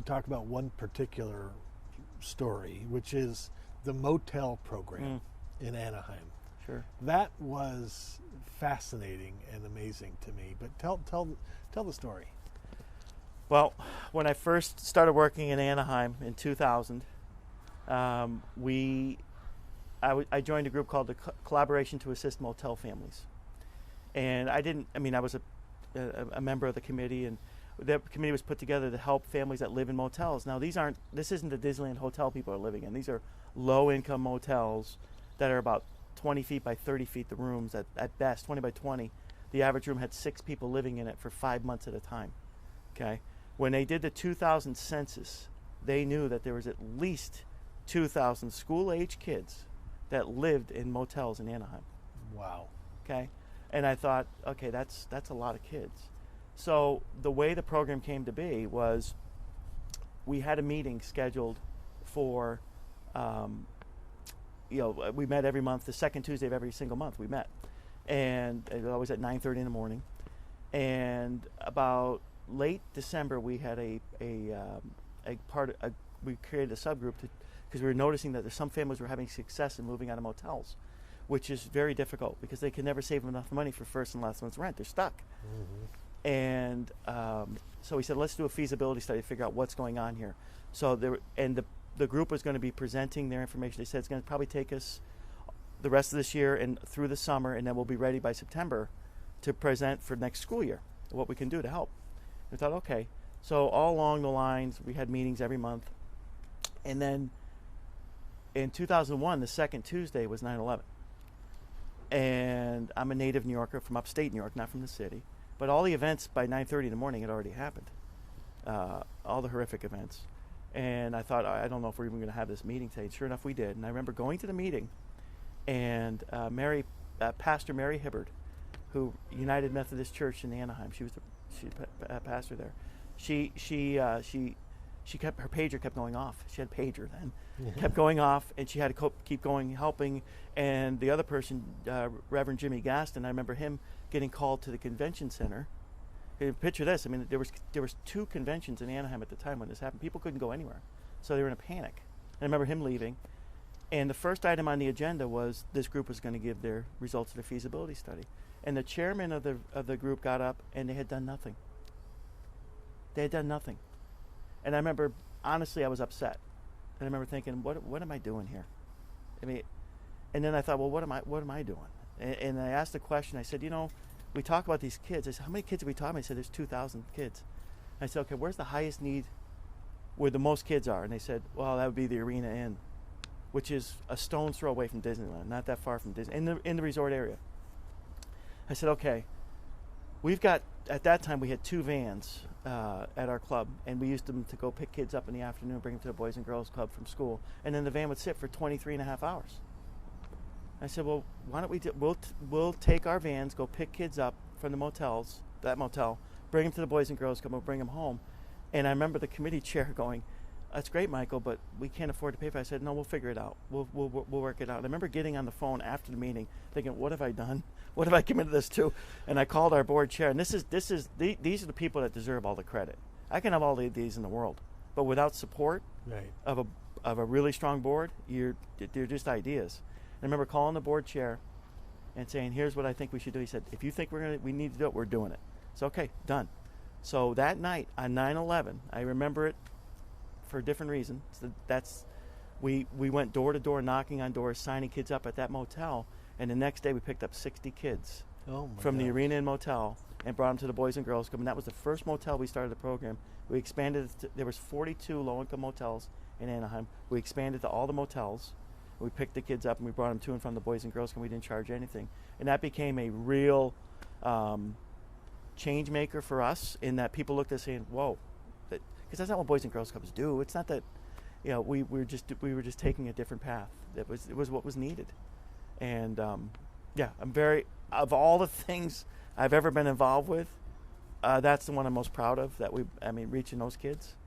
talk about one particular story, which is the Motel program in Anaheim. Sure. That was fascinating and amazing to me. But tell the story. Well, when I first started working in Anaheim in 2000, I joined a group called the Collaboration to Assist Motel Families. And I was a member of the committee, and the committee was put together to help families that live in motels. Now, this isn't the Disneyland hotel people are living in. These are low-income motels that are about 20 feet by 30 feet, the rooms at best, 20 by 20. The average room had 6 people living in it for 5 months at a time. Okay? When they did the 2000 census, they knew that there was at least 2,000 school-age kids that lived in motels in Anaheim. Wow. Okay? And I thought, okay, that's a lot of kids. So the way the program came to be was we had a meeting scheduled for, we met every month, the second Tuesday of every single month we met. And it was always at 9:30 in the morning. And about late December, we had we created a subgroup because we were noticing that there's some families were having success in moving out of motels, which is very difficult because they can never save enough money for first and last month's rent. They're stuck. Mm-hmm. And so we said, let's do a feasibility study to figure out what's going on here. So the group was going to be presenting their information. They said it's going to probably take us the rest of this year and through the summer, and then we'll be ready by September to present for next school year what we can do to help. We thought, okay. So all along the lines, we had meetings every month. And then in 2001, the second Tuesday was 9/11. And I'm a native New Yorker from upstate New York, not from the city. But all the events by 9:30 in the morning had already happened. All the horrific events. And I thought, I don't know if we're even going to have this meeting today. Sure enough, we did. And I remember going to the meeting, and Pastor Mary Hibbard, who United Methodist Church in Anaheim, she's a pastor there. She kept, her pager kept going off. She had a pager then. Kept going off, and she had to keep going, helping. And the other person, Reverend Jimmy Gaston, I remember him getting called to the convention center. Picture this. I mean, there was 2 conventions in Anaheim at the time when this happened. People couldn't go anywhere, so they were in a panic. And I remember him leaving. And the first item on the agenda was this group was going to give their results of their feasibility study. And the chairman of the group got up, and they had done nothing. They had done nothing. And I remember, honestly, I was upset. And I remember thinking, what am I doing here? I mean, and then I thought, well, what am I doing? And I asked the question. I said, we talk about these kids. I said, how many kids are we talking about? I said, there's 2,000 kids. I said, okay, where's the highest need where the most kids are? And they said, well, that would be the Arena Inn, which is a stone's throw away from Disneyland, not that far from Disney, in the resort area. I said, okay, at that time we had 2 vans at our club, and we used them to go pick kids up in the afternoon, bring them to the Boys and Girls Club from school, and then the van would sit for 23 and a half hours. I said, well, why don't we'll take our vans, go pick kids up from the motels, that motel, bring them to the Boys and Girls Club, we'll bring them home. And I remember the committee chair going, that's great, Michael, but we can't afford to pay for it. I said, no, we'll figure it out. We'll work it out. And I remember getting on the phone after the meeting thinking, what have I done? What have I committed this to? And I called our board chair, and these are the people that deserve all the credit. I can have all the ideas in the world, but without support of a really strong board, they're just ideas. I remember calling the board chair and saying, here's what I think we should do. He said, if you think we need to do it, we're doing it. So, okay, done. So that night on 9/11, I remember it for a different reason. So we went door to door, knocking on doors, signing kids up at that motel, and the next day we picked up 60 kids from the Arena Inn Motel and brought them to the Boys and Girls Club. And that was the first motel we started the program. We expanded there was 42 low-income motels in Anaheim. We expanded to all the motels. We picked the kids up and we brought them to and from the Boys and Girls Club. We didn't charge anything, and that became a real change maker for us. In that people looked at us saying, "Whoa," because that's not what Boys and Girls Clubs do. It's not that, we were just taking a different path. It was what was needed, and I'm very, of all the things I've ever been involved with, that's the one I'm most proud of. Reaching those kids.